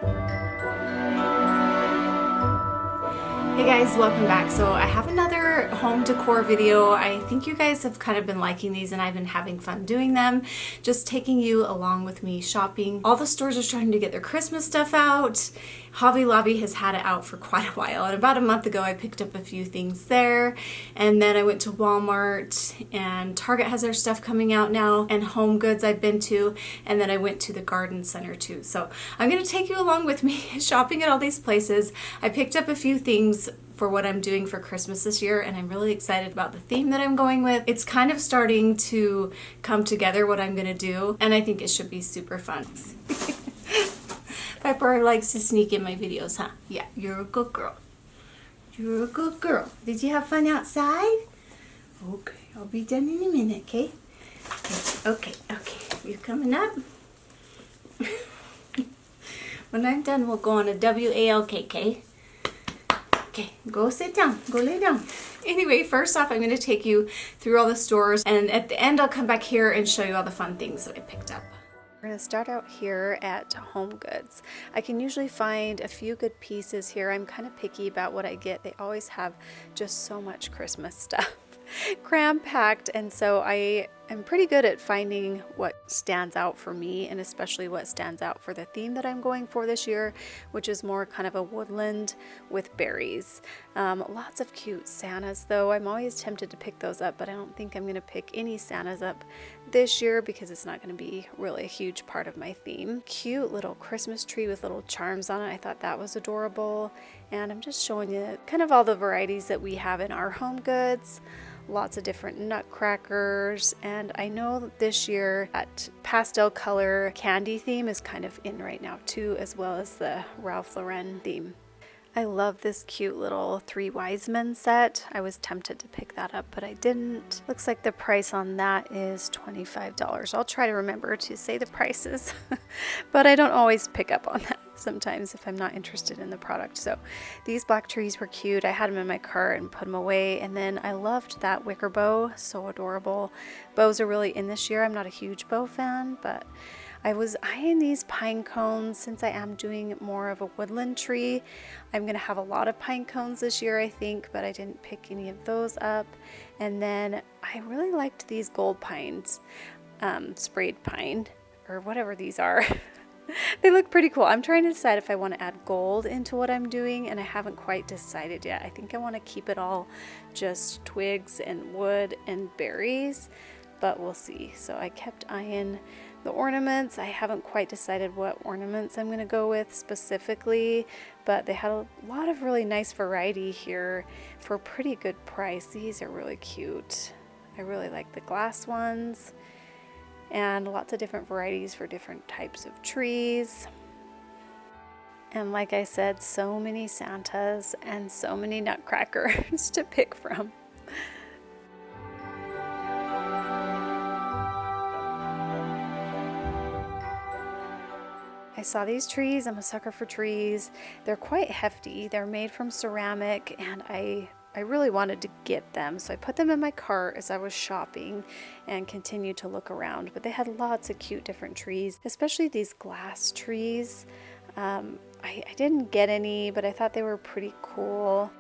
Hey guys, welcome back. So I have another home decor video. I think you guys have kind of been liking these and I've been having fun doing them. Just taking you along with me shopping. All the stores are starting to get their Christmas stuff out. Hobby Lobby has had it out for quite a while, and about a month ago I picked up a few things there, and then I went to Walmart, and Target has their stuff coming out now, and Home Goods I've been to, and then I went to the garden center too. So I'm going to take you along with me shopping at all these places. I picked up a few things for what I'm doing for Christmas this year, and I'm really excited about the theme that I'm going with. It's kind of starting to come together what I'm going to do, and I think it should be super fun. Pepper likes to sneak in my videos, huh? Yeah, you're a good girl. You're a good girl. Did you have fun outside? Okay, I'll be done in a minute, okay? Okay. You coming up? When I'm done, we'll go on a WALK, okay? Okay, go sit down. Go lay down. Anyway, first off, I'm going to take you through all the stores, and at the end, I'll come back here and show you all the fun things that I picked up. We're going to start out here at Home Goods. I can usually find a few good pieces here. I'm kind of picky about what I get. They always have just so much Christmas stuff. Cram-packed, and so I am pretty good at finding what stands out for me, and especially what stands out for the theme that I'm going for this year, which is more kind of a woodland with berries. Lots of cute Santas though. I'm always tempted to pick those up, but I don't think I'm going to pick any Santas up this year because it's not going to be really a huge part of my theme. Cute little Christmas tree with little charms on it. I thought that was adorable, and I'm just showing you kind of all the varieties that we have in our Home Goods. Lots of different nutcrackers, and I know this year that pastel color candy theme is kind of in right now too, as well as the Ralph Lauren theme. I love this cute little Three Wise Men set. I was tempted to pick that up, but I didn't. Looks like the price on that is $25. I'll try to remember to say the prices, but I don't always pick up on that sometimes if I'm not interested in the product. So these black trees were cute. I had them in my cart and put them away, and then I loved that wicker bow. So adorable. Bows are really in this year. I'm not a huge bow fan, but I was eyeing these pine cones since I am doing more of a woodland tree. I'm going to have a lot of pine cones this year, I think, but I didn't pick any of those up. And then I really liked these gold pines, sprayed pine, or whatever these are. They look pretty cool. I'm trying to decide if I want to add gold into what I'm doing, and I haven't quite decided yet. I think I want to keep it all just twigs and wood and berries, but we'll see. So I kept eyeing the ornaments. I haven't quite decided what ornaments I'm going to go with specifically, but they had a lot of really nice variety here for a pretty good price. These are really cute. I really like the glass ones, and lots of different varieties for different types of trees. And like I said, so many Santas and so many nutcrackers to pick from. I saw these trees. I'm a sucker for trees. They're quite hefty. They're made from ceramic, and I really wanted to get them, so I put them in my cart as I was shopping and continued to look around. But they had lots of cute different trees, especially these glass trees. I didn't get any, but I thought they were pretty cool.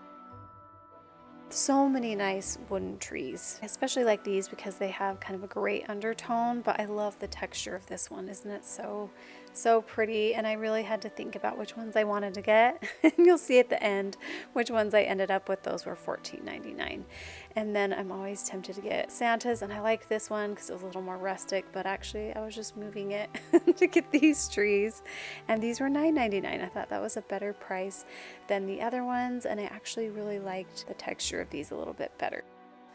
So many nice wooden trees, especially like these because they have kind of a gray undertone, but I love the texture of this one. Isn't it so pretty? And I really had to think about which ones I wanted to get. And you'll see at the end which ones I ended up with. Those were $14.99. And then I'm always tempted to get Santas, and I like this one because it was a little more rustic, but actually I was just moving it to get these trees, and these were $9.99. I thought that was a better price than the other ones, and I actually really liked the texture of these a little bit better.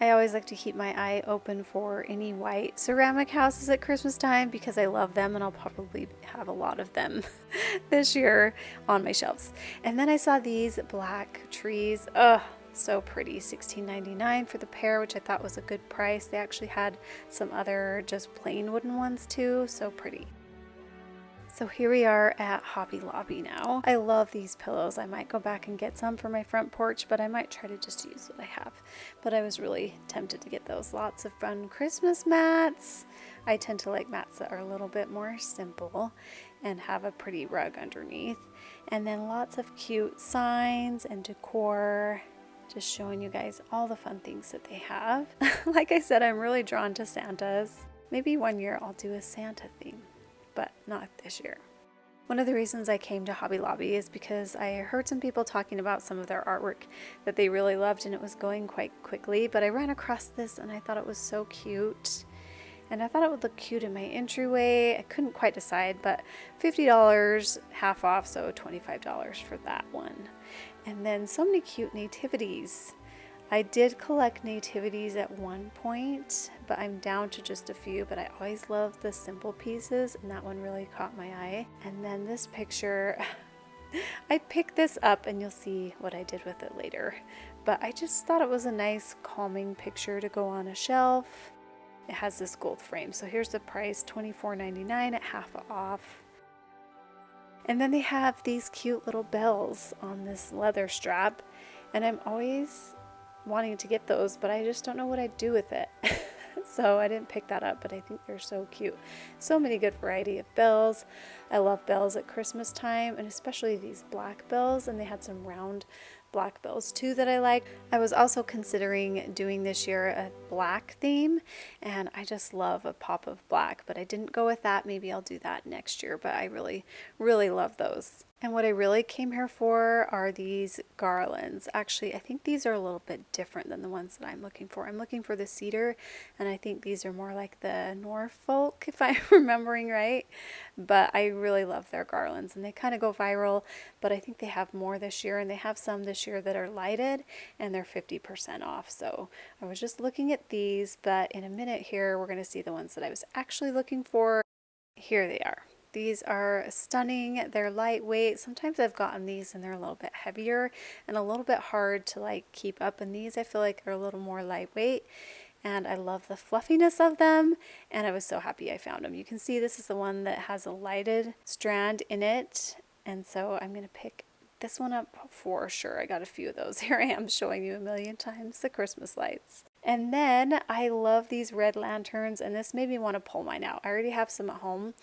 I always like to keep my eye open for any white ceramic houses at Christmas time because I love them, and I'll probably have a lot of them this year on my shelves. And then I saw these black trees. Ugh, so pretty. $16.99 for the pair, which I thought was a good price. They actually had some other just plain wooden ones too. So pretty. So here we are at Hobby Lobby now. I love these pillows. I might go back and get some for my front porch, but I might try to just use what I have. But I was really tempted to get those. Lots of fun Christmas mats. I tend to like mats that are a little bit more simple and have a pretty rug underneath. And then lots of cute signs and decor, just showing you guys all the fun things that they have. Like I said, I'm really drawn to Santas. Maybe one year I'll do a Santa theme, but not this year. One of the reasons I came to Hobby Lobby is because I heard some people talking about some of their artwork that they really loved, and it was going quite quickly, but I ran across this and I thought it was so cute. And I thought it would look cute in my entryway. I couldn't quite decide, but $50 half off, so $25 for that one. And then so many cute nativities. I did collect nativities at one point, but I'm down to just a few, but I always love the simple pieces, and that one really caught my eye. And then this picture, I picked this up and you'll see what I did with it later, but I just thought it was a nice calming picture to go on a shelf. It has this gold frame, so here's the price, $24.99 at half off. And then they have these cute little bells on this leather strap, and I'm always wanting to get those, but I just don't know what I'd do with it. So I didn't pick that up, but I think they're so cute. So many good variety of bells. I love bells at Christmas time, and especially these black bells, and they had some round black bells too that I like. I was also considering doing this year a black theme, and I just love a pop of black, but I didn't go with that. Maybe I'll do that next year, but I really love those. And what I really came here for are these garlands. Actually, I think these are a little bit different than the ones that I'm looking for. I'm looking for the cedar, and I think these are more like the Norfolk, if I'm remembering right. But I really love their garlands, and they kind of go viral, but I think they have more this year, and they have some this year that are lighted, and they're 50% off. So I was just looking at these, but in a minute here, we're going to see the ones that I was actually looking for. Here they are. These are stunning. They're lightweight. Sometimes I've gotten these and they're a little bit heavier and a little bit hard to like keep up, and these I feel like are a little more lightweight, and I love the fluffiness of them, and I was so happy I found them. You can see this is the one that has a lighted strand in it, and so I'm going to pick this one up for sure. I got a few of those. Here I am showing you a million times the Christmas lights. And then I love these red lanterns, and this made me want to pull mine out. I already have some at home,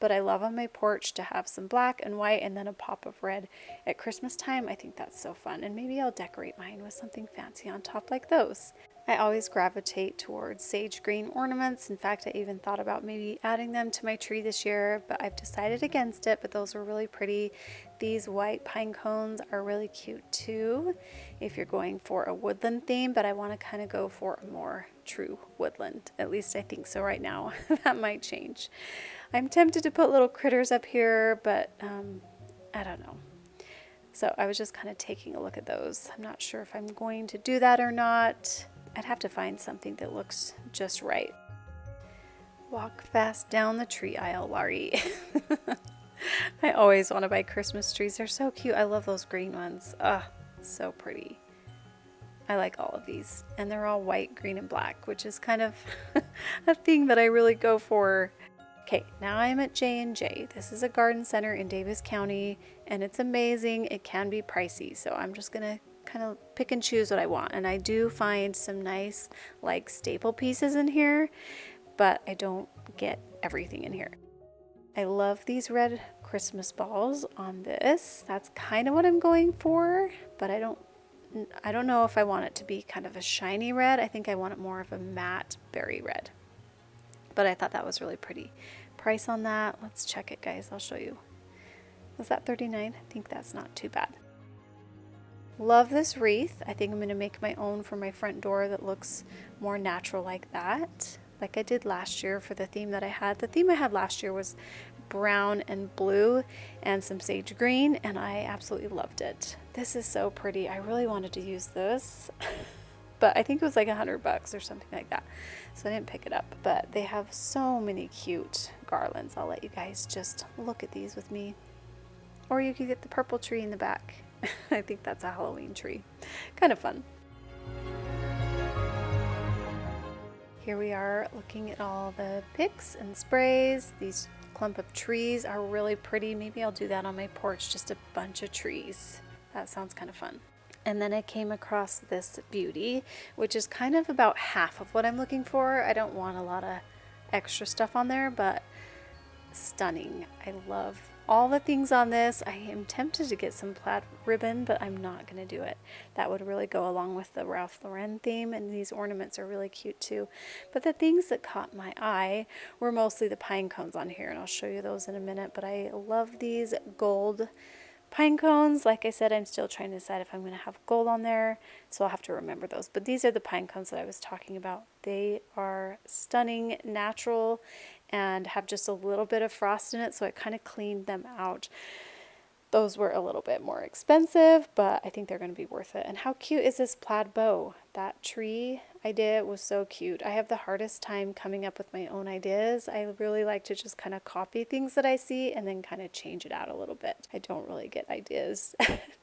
but I love on my porch to have some black and white and then a pop of red at Christmas time. I think that's so fun, and maybe I'll decorate mine with something fancy on top like those. I always gravitate towards sage green ornaments. In fact, I even thought about maybe adding them to my tree this year, but I've decided against it, but those were really pretty. These white pine cones are really cute too if you're going for a woodland theme, but I want to kind of go for a more true woodland. At least I think so right now. That might change. I'm tempted to put little critters up here, but I don't know. So I was just kind of taking a look at those. I'm not sure if I'm going to do that or not. I'd have to find something that looks just right. Walk fast down the tree aisle, Laurie. I always want to buy Christmas trees. They're so cute. I love those green ones. Ah, so pretty. I like all of these. And they're all white, green, and black, which is kind of a thing that I really go for. Okay, now I'm at J&J. This is a garden center in Davis County, and it's amazing. It can be pricey, so I'm just going to kind of pick and choose what I want. And I do find some nice like staple pieces in here, but I don't get everything in here. I love these red Christmas balls on this. That's kind of what I'm going for, but I don't know if I want it to be kind of a shiny red. I think I want it more of a matte berry red. But I thought that was really pretty. Price on that, let's check it, guys. I'll show you. Was that $39? I think that's not too bad. Love this wreath. I think I'm going to make my own for my front door that looks more natural like that, like I did last year for the theme that I had. The theme I had last year was brown and blue and some sage green, and I absolutely loved it. This is so pretty. I really wanted to use this, but I think it was like $100 or something like that, so I didn't pick it up. But they have so many cute garlands. I'll let you guys just look at these with me, or you could get the purple tree in the back. I think that's a Halloween tree. Kind of fun. Here we are looking at all the picks and sprays. These clump of trees are really pretty. Maybe I'll do that on my porch, just a bunch of trees. That sounds kind of fun. And then I came across this beauty, which is kind of about half of what I'm looking for. I don't want a lot of extra stuff on there, but stunning. I love all the things on this. I am tempted to get some plaid ribbon, but I'm not going to do it. That would really go along with the Ralph Lauren theme, and these ornaments are really cute too. But the things that caught my eye were mostly the pine cones on here, and I'll show you those in a minute. But I love these gold pine cones. Like I said, I'm still trying to decide if I'm going to have gold on there, so I'll have to remember those. But these are the pine cones that I was talking about. They are stunning, natural, and have just a little bit of frost in it, so I kind of cleaned them out. Those were a little bit more expensive, but I think they're going to be worth it. And how cute is this plaid bow? That tree I did was so cute. I have the hardest time coming up with my own ideas. I really like to just kind of copy things that I see and then kind of change it out a little bit. I don't really get ideas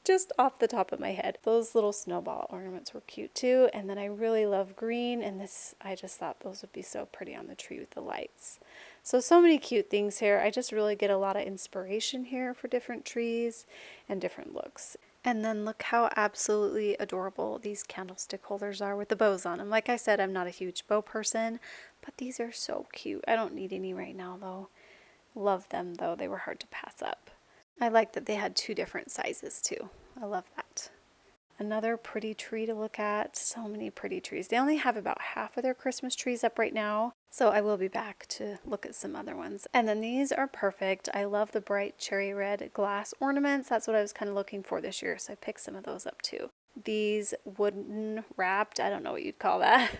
just off the top of my head. Those little snowball ornaments were cute too. And then I really love green, and this, I just thought those would be so pretty on the tree with the lights. So many cute things here. I just really get a lot of inspiration here for different trees and different looks. And then look how absolutely adorable these candlestick holders are with the bows on them. Like I said, I'm not a huge bow person, but these are so cute. I don't need any right now though. Love them though. They were hard to pass up. I like that they had 2 different sizes too. I love that. Another pretty tree to look at. So many pretty trees. They only have about half of their Christmas trees up right now, so I will be back to look at some other ones. And then these are perfect. I love the bright cherry red glass ornaments. That's what I was kind of looking for this year, so I picked some of those up too. These wooden wrapped, I don't know what you'd call that,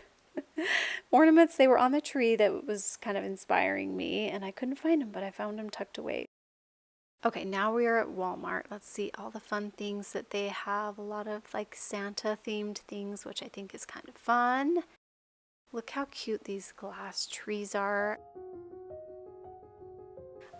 ornaments, they were on the tree that was kind of inspiring me, and I couldn't find them, but I found them tucked away. Okay, now we are at Walmart. Let's see all the fun things that they have. A lot of like Santa themed things, which I think is kind of fun. Look how cute these glass trees are.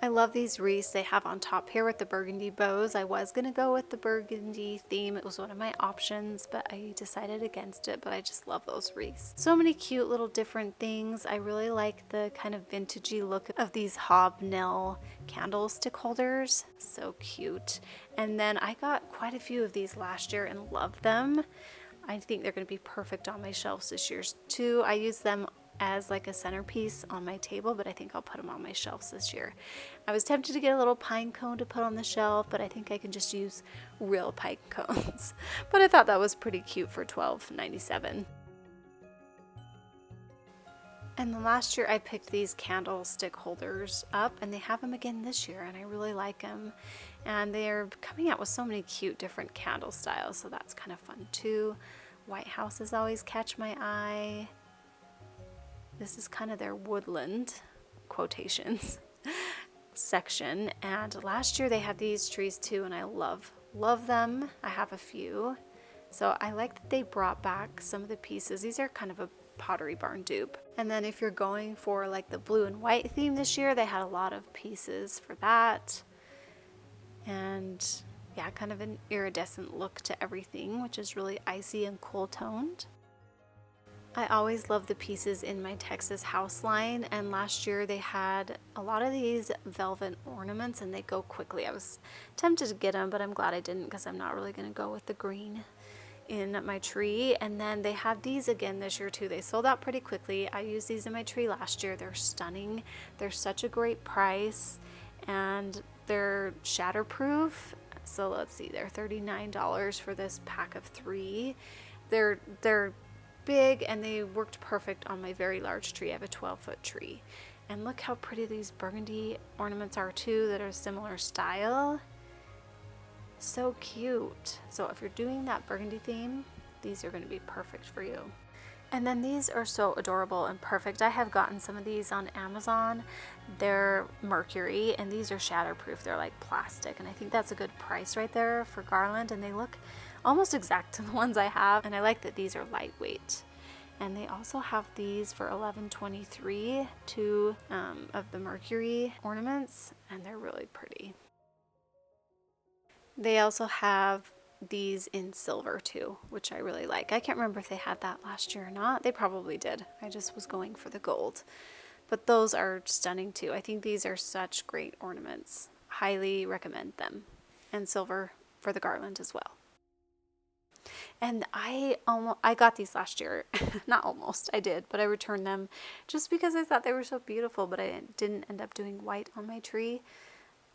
I love these wreaths they have on top here with the burgundy bows. I was going to go with the burgundy theme. It was one of my options, but I decided against it, but I just love those wreaths. So many cute little different things. I really like the kind of vintagey look of these hobnail candlestick holders. So cute. And then I got quite a few of these last year and love them. I think they're going to be perfect on my shelves this year too. I use them as like a centerpiece on my table, but I think I'll put them on my shelves this year. I was tempted to get a little pine cone to put on the shelf, but I think I can just use real pine cones. But I thought that was pretty cute for $12.97. And then last year I picked these candlestick holders up, and they have them again this year, and I really like them. And they're coming out with so many cute different candle styles, so that's kind of fun too. White houses always catch my eye. This is kind of their woodland quotations section, and last year they had these trees too, and I love them. I have a few, so I like that they brought back some of the pieces. These are kind of a Pottery Barn dupe. And then if you're going for like the blue and white theme this year, they had a lot of pieces for that, and yeah, kind of an iridescent look to everything, which is really icy and cool toned. I always love the pieces in my Texas house line, and last year they had a lot of these velvet ornaments, and they go quickly. I was tempted to get them, but I'm glad I didn't, because I'm not really going to go with the green in my tree. And then they have these again this year too. They sold out pretty quickly. I used these in my tree last year. They're stunning. They're such a great price, and they're shatterproof. So let's see, they're $39 for this pack of 3. They're big, and they worked perfect on my very large tree. I have a 12-foot tree, and look how pretty these burgundy ornaments are too, that are similar style. So cute. So if you're doing that burgundy theme, these are going to be perfect for you. And then these are so adorable and perfect. I have gotten some of these on Amazon. They're mercury, and these are shatterproof. They're like plastic, and I think that's a good price right there for garland, and they look almost exact to the ones I have, and I like that these are lightweight. And they also have these for $11.23, 2 of the mercury ornaments, and they're really pretty. They also have these in silver too, which I really like. I can't remember if they had that last year or not. They probably did. I just was going for the gold. But those are stunning too. I think these are such great ornaments. Highly recommend them. And silver for the garland as well. And I got these last year. Not almost, I did, but I returned them just because I thought they were so beautiful, but I didn't end up doing white on my tree.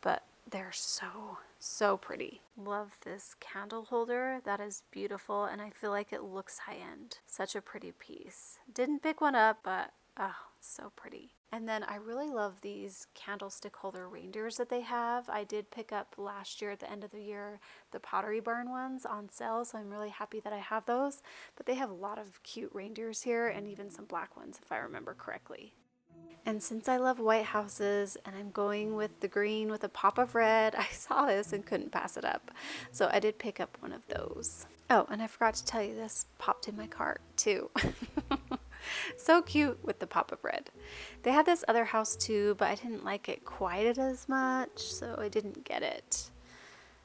But they're so pretty. Love this candle holder. That is beautiful, and I feel like it looks high-end. Such a pretty piece. Didn't pick one up, but oh, so pretty. And then I really love these candlestick holder reindeers that they have. I did pick up last year at the end of the year the Pottery Barn ones on sale, so I'm really happy that I have those. But they have a lot of cute reindeers here, and even some black ones if I remember correctly. And since I love white houses and I'm going with the green with a pop of red, I saw this and couldn't pass it up. So I did pick up one of those. Oh, and I forgot to tell you, this popped in my cart too. So cute with the pop of red. They had this other house too, but I didn't like it quite as much, so I didn't get it.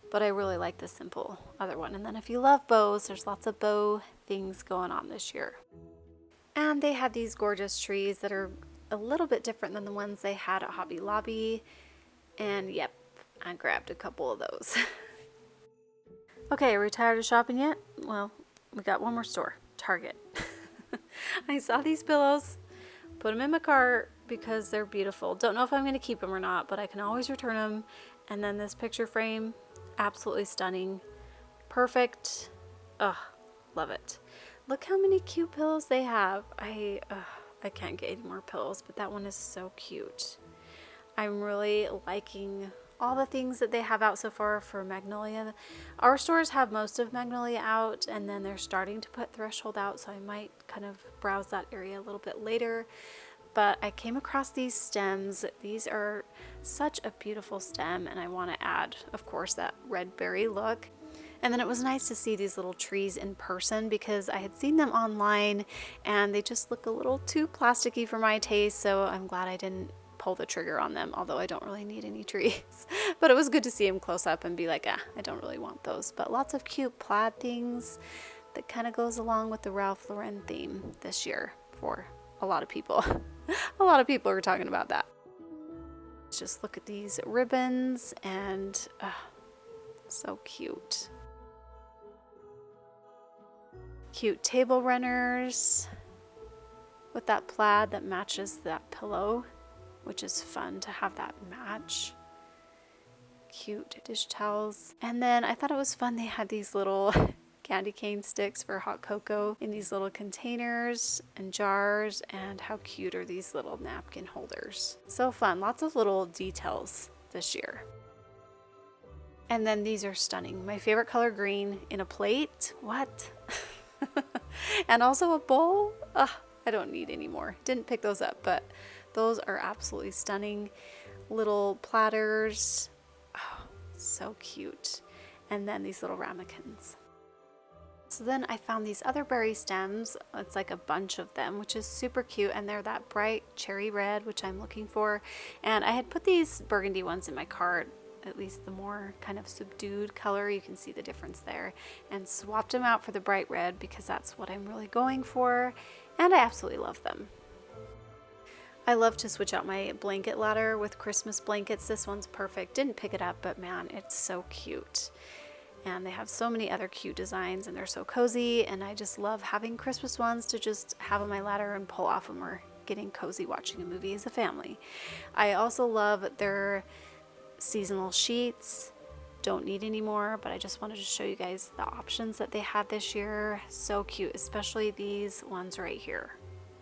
But I really like the simple other one. And then if you love bows, there's lots of bow things going on this year. And they had these gorgeous trees that are a little bit different than the ones they had at Hobby Lobby. And yep, I grabbed a couple of those. Okay, are we tired of shopping yet? Well, we got one more store, Target. I saw these pillows, put them in my cart because they're beautiful. Don't know if I'm going to keep them or not, but I can always return them. And then this picture frame, absolutely stunning. Perfect. Ugh, love it. Look how many cute pillows they have. I can't get any more pillows, but that one is so cute. I'm really liking all the things that they have out so far for Magnolia. Our stores have most of Magnolia out, and then they're starting to put Threshold out, so I might kind of browse that area a little bit later. But I came across these stems. These are such a beautiful stem, and I want to add, of course, that red berry look. And then it was nice to see these little trees in person because I had seen them online and they just look a little too plasticky for my taste, so I'm glad I didn't pull the trigger on them, although I don't really need any trees. But it was good to see them close up and be like, I don't really want those. But lots of cute plaid things that kind of goes along with the Ralph Lauren theme this year for a lot of people. A lot of people are talking about that. Just look at these ribbons and so cute. Cute table runners with that plaid that matches that pillow, which is fun to have that match. Cute dish towels. And then I thought it was fun, they had these little candy cane sticks for hot cocoa in these little containers and jars, and how cute are these little napkin holders. So fun, lots of little details this year. And then these are stunning. My favorite color, green, in a plate. What? And also a bowl. I don't need any more. Didn't pick those up, but those are absolutely stunning. Little platters. Oh, so cute. And then these little ramekins. So then I found these other berry stems. It's like a bunch of them, which is super cute. And they're that bright cherry red, which I'm looking for. And I had put these burgundy ones in my cart, at least the more kind of subdued color. You can see the difference there. And swapped them out for the bright red because that's what I'm really going for. And I absolutely love them. I love to switch out my blanket ladder with Christmas blankets. This one's perfect. Didn't pick it up, but man, it's so cute. And they have so many other cute designs and they're so cozy. And I just love having Christmas ones to just have on my ladder and pull off when we're getting cozy watching a movie as a family. I also love their seasonal sheets. Don't need any more, but I just wanted to show you guys the options that they had this year. So cute, especially these ones right here.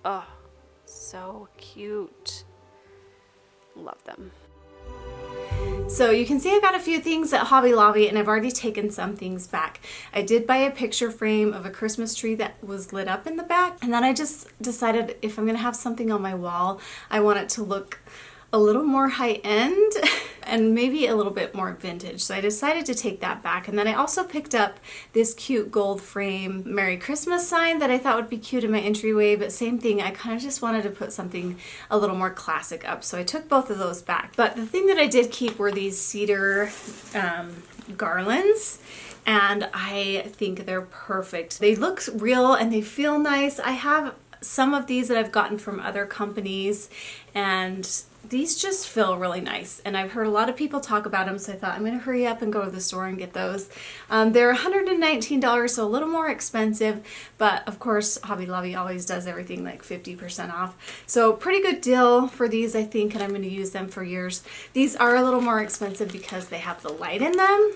Oh, so cute. Love them. So you can see I got a few things at Hobby Lobby and I've already taken some things back. I did buy a picture frame of a Christmas tree that was lit up in the back, and then I just decided if I'm gonna have something on my wall, I want it to look a little more high-end and maybe a little bit more vintage. So I decided to take that back. And then I also picked up this cute gold frame Merry Christmas sign that I thought would be cute in my entryway, but same thing, I kind of just wanted to put something a little more classic up. So I took both of those back. But the thing that I did keep were these cedar garlands. And I think they're perfect. They look real and they feel nice. I have some of these that I've gotten from other companies, and these just feel really nice, and I've heard a lot of people talk about them, so I thought I'm going to hurry up and go to the store and get those. They're $119, so a little more expensive, but of course Hobby Lobby always does everything like 50% off. So pretty good deal for these, I think, and I'm going to use them for years. These are a little more expensive because they have the light in them.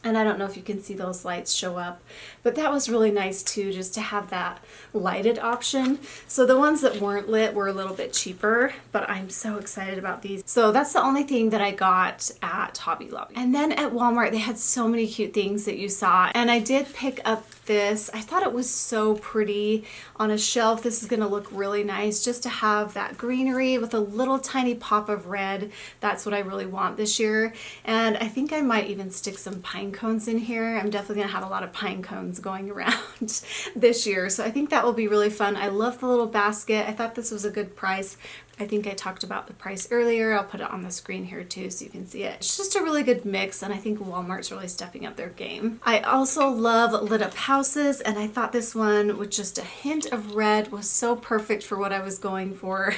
And I don't know if you can see those lights show up, but that was really nice too, just to have that lighted option. So the ones that weren't lit were a little bit cheaper, but I'm so excited about these. So that's the only thing that I got at Hobby Lobby. And then at Walmart, they had so many cute things that you saw. And I did pick up this. I thought it was so pretty on a shelf. This is going to look really nice just to have that greenery with a little tiny pop of red. That's what I really want this year. And I think I might even stick some pine cones in here. I'm definitely going to have a lot of pine cones going around this year. So I think that will be really fun. I love the little basket. I thought this was a good price. I think I talked about the price earlier. I'll put it on the screen here too so you can see it. It's just a really good mix, and I think Walmart's really stepping up their game. I also love lit up houses, and I thought this one with just a hint of red was so perfect for what I was going for.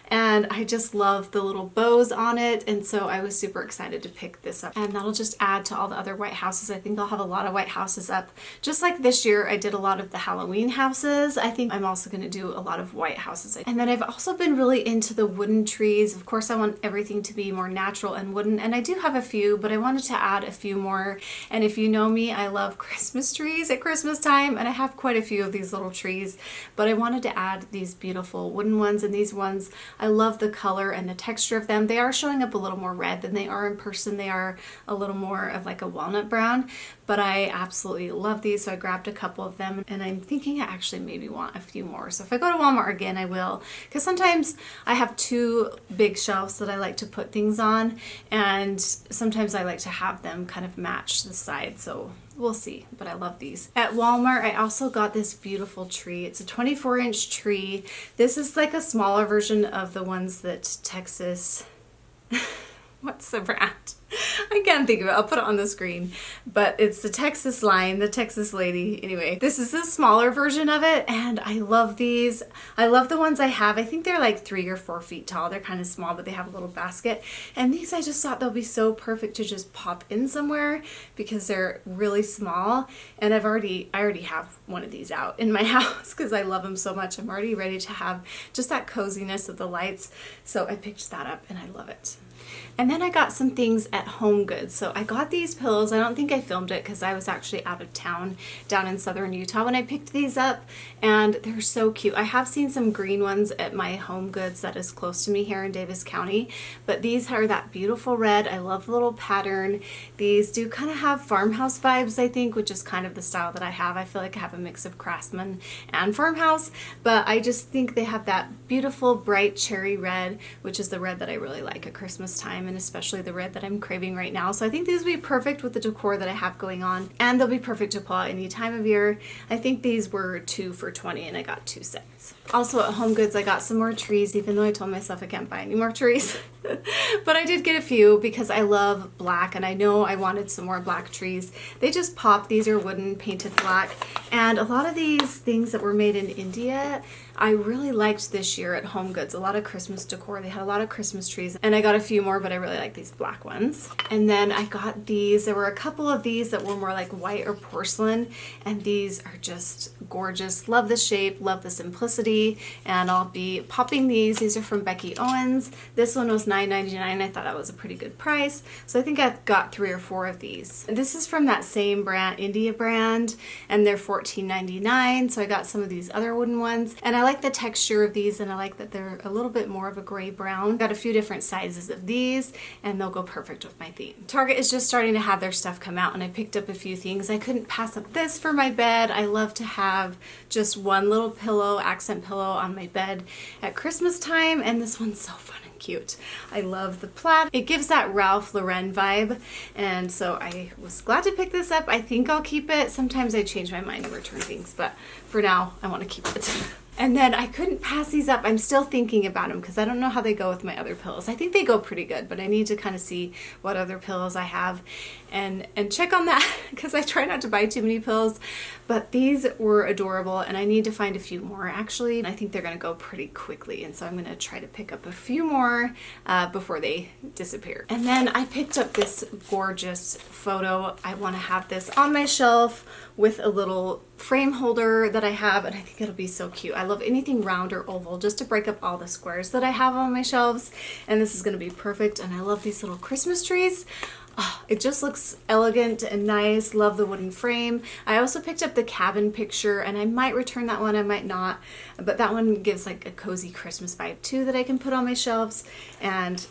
And I just love the little bows on it, and so I was super excited to pick this up. And that'll just add to all the other white houses. I think I'll have a lot of white houses up. Just like this year I did a lot of the Halloween houses, I think I'm also going to do a lot of white houses. And then I've also been really into the wooden trees. Of course I want everything to be more natural and wooden, and I do have a few, but I wanted to add a few more. And if you know me, I love Christmas trees at Christmas time, and I have quite a few of these little trees, but I wanted to add these beautiful wooden ones. And these ones, I love the color and the texture of them. They are showing up a little more red than they are in person. They are a little more of like a walnut brown, but I absolutely love these. So I grabbed a couple of them, and I'm thinking I actually maybe want a few more. So if I go to Walmart again, I will, because sometimes I have two big shelves that I like to put things on, and sometimes I like to have them kind of match the side. So we'll see, but I love these. At Walmart, I also got this beautiful tree. It's a 24-inch tree. This is like a smaller version of the ones that Texas, what's the brand? I can't think of it. I'll put it on the screen. But it's the Texas line, the Texas lady. Anyway, this is a smaller version of it, and I love these. I love the ones I have. I think they're like 3 or 4 feet tall. They're kind of small, but they have a little basket. And these I just thought they'll be so perfect to just pop in somewhere because they're really small. And I already have one of these out in my house because I love them so much. I'm already ready to have just that coziness of the lights. So I picked that up and I love it. And then I got some things at Home Goods. So I got these pillows. I don't think I filmed it because I was actually out of town down in southern Utah when I picked these up, and they're so cute. I have seen some green ones at my Home Goods that is close to me here in Davis County, but these are that beautiful red. I love the little pattern. These do kind of have farmhouse vibes, I think, which is kind of the style that I have. I feel like I have a mix of craftsman and farmhouse, but I just think they have that beautiful bright cherry red, which is the red that I really like at Christmas time, and especially the red that I'm craving right now. So I think these would be perfect with the decor that I have going on, and they'll be perfect to pull out any time of year. I think these were 2 for $20, and I got 2 sets. Also at Home Goods, I got some more trees, even though I told myself I can't buy any more trees. But I did get a few because I love black, and I know I wanted some more black trees. They just pop. These are wooden painted black, and a lot of these things that were made in India I really liked this year at Home Goods. A lot of Christmas decor. They had a lot of Christmas trees, and I got a few more, but I really like these black ones. And then I got these. There were a couple of these that were more like white or porcelain, and these are just gorgeous. Love the shape, love the simplicity, and I'll be popping these. These are from Becky Owens. This one was $9.99. I thought that was a pretty good price, so I think I've got 3 or 4 of these. And this is from that same brand, India brand, and they're $14.99, so I got some of these other wooden ones, and I like the texture of these, and I like that they're a little bit more of a gray brown. Got a few different sizes of these, and they'll go perfect with my theme. Target is just starting to have their stuff come out, and I picked up a few things. I couldn't pass up this for my bed. I love to have just one little pillow, accent pillow on my bed at Christmas time, and this one's so fun and cute. I love the plaid. It gives that Ralph Lauren vibe, and so I was glad to pick this up. I think I'll keep it. Sometimes I change my mind and return things, but for now I want to keep it. And then I couldn't pass these up. I'm still thinking about them because I don't know how they go with my other pillows. I think they go pretty good, but I need to kind of see what other pillows I have and check on that because I try not to buy too many pillows. But these were adorable and I need to find a few more actually. I think they're going to go pretty quickly, and so I'm going to try to pick up a few more before they disappear. And then I picked up this gorgeous photo. I want to have this on my shelf with a little frame holder that I have, and I think it'll be so cute. I love anything round or oval just to break up all the squares that I have on my shelves, and this is going to be perfect. And I love these little Christmas trees. Oh, it just looks elegant and nice. Love the wooden frame. I also picked up the cabin picture, and I might return that one, I might not, but that one gives like a cozy Christmas vibe too that I can put on my shelves, and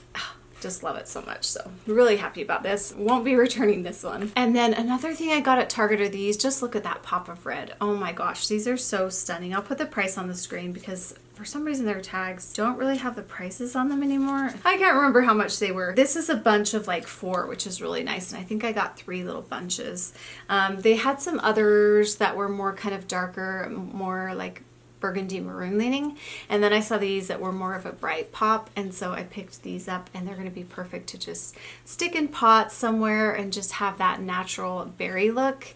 just love it so much. So really happy about this. Won't be returning this one. And then another thing I got at Target are these. Just look at that pop of red. Oh my gosh, these are so stunning. I'll put the price on the screen because for some reason their tags don't really have the prices on them anymore. I can't remember how much they were. This is a bunch of like 4, which is really nice, and I think I got 3 little bunches. They had some others that were more kind of darker, more like burgundy maroon leaning, and then I saw these that were more of a bright pop, and so I picked these up, and they're going to be perfect to just stick in pots somewhere and just have that natural berry look,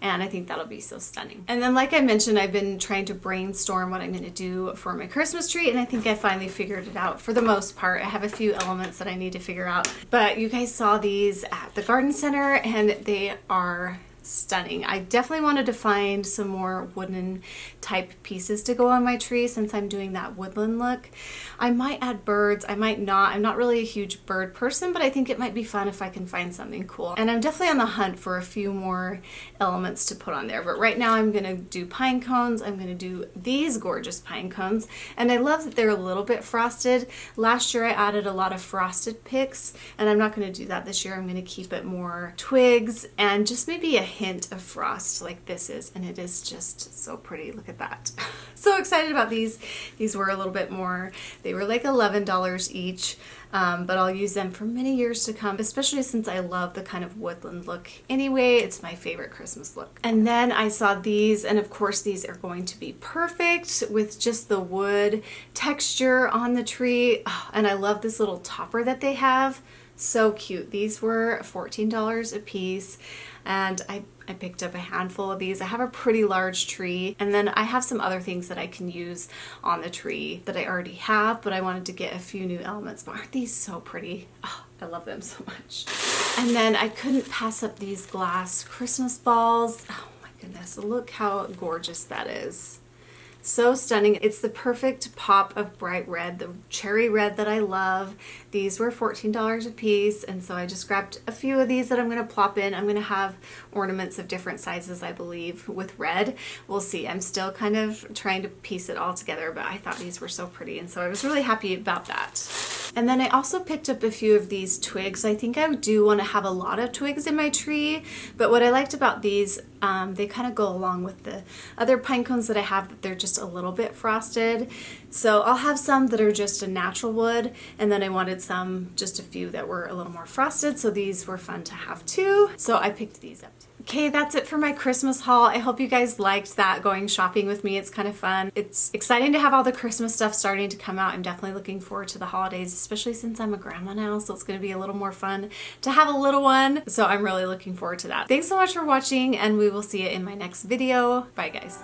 and I think that'll be so stunning. And then like I mentioned, I've been trying to brainstorm what I'm going to do for my Christmas tree, and I think I finally figured it out for the most part. I have a few elements that I need to figure out, but you guys saw these at the garden center and they are stunning. I definitely wanted to find some more wooden type pieces to go on my tree since I'm doing that woodland look. I might add birds, I might not. I'm not really a huge bird person, but I think it might be fun if I can find something cool. And I'm definitely on the hunt for a few more elements to put on there. But right now I'm gonna do pine cones. I'm gonna do these gorgeous pine cones. And I love that they're a little bit frosted. Last year I added a lot of frosted picks, and I'm not gonna do that this year. I'm gonna keep it more twigs and just maybe a hint of frost like this is, and it is just so pretty. Look at that. So excited about these. These were a little bit more, they were like $11 each, but I'll use them for many years to come, especially since I love the kind of woodland look anyway. It's my favorite Christmas look. And then I saw these, and of course these are going to be perfect with just the wood texture on the tree. Oh, and I love this little topper that they have. So cute. These were $14 a piece, and I picked up a handful of these. I have a pretty large tree, and then I have some other things that I can use on the tree that I already have, but I wanted to get a few new elements. But aren't these so pretty? Oh, I love them so much. And then I couldn't pass up these glass Christmas balls. Oh my goodness, look how gorgeous that is. So stunning. It's the perfect pop of bright red, the cherry red that I love. These were $14 a piece, and so I just grabbed a few of these that I'm going to plop in. I'm going to have ornaments of different sizes, I believe, with red. We'll see. I'm still kind of trying to piece it all together, but I thought these were so pretty, and so I was really happy about that. And then I also picked up a few of these twigs. I think I do want to have a lot of twigs in my tree, but what I liked about these, they kind of go along with the other pine cones that I have, that they're just a little bit frosted. So I'll have some that are just a natural wood, and then I wanted just a few that were a little more frosted, so these were fun to have too. So I picked these up. Okay, that's it for my Christmas haul. I hope you guys liked that, going shopping with me. It's kind of fun. It's exciting to have all the Christmas stuff starting to come out. I'm definitely looking forward to the holidays, especially since I'm a grandma now, so it's going to be a little more fun to have a little one. So I'm really looking forward to that. Thanks so much for watching, and we will see you in my next video. Bye, guys.